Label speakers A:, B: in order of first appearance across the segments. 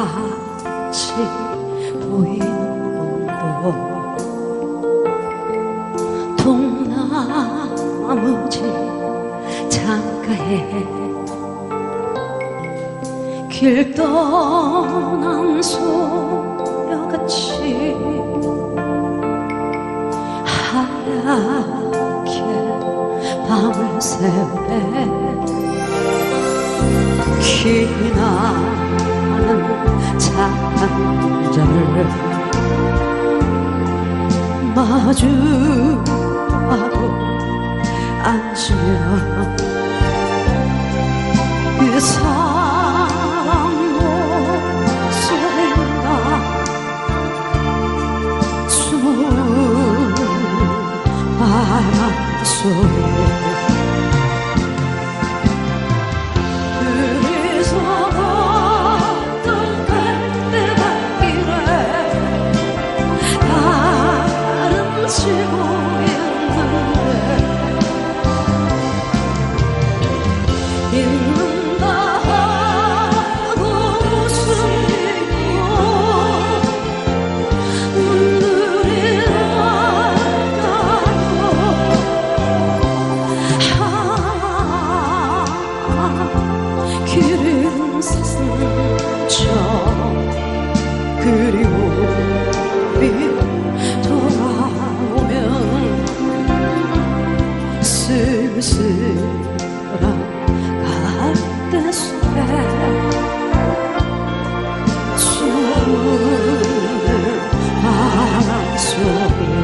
A: 같이 보이는 도 동나무지 창가에 길 떠난 소녀같이 하얗게 밤을 새우네 기나는 잔자를 마주하고 앉으며 그 사람 목소리가 숨은 바람 소리 잊는다 하고 웃으며 눈물이 날까요 길은 사슴처 그리움이 돌아오면 쓸쓸한 갈대숲에 숨는 바람 소리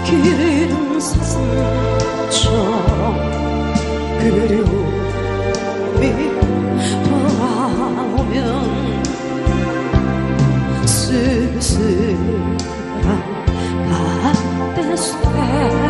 A: 길은 사슴처럼 그리움이 돌아오면 쓸쓸한 갈대숲에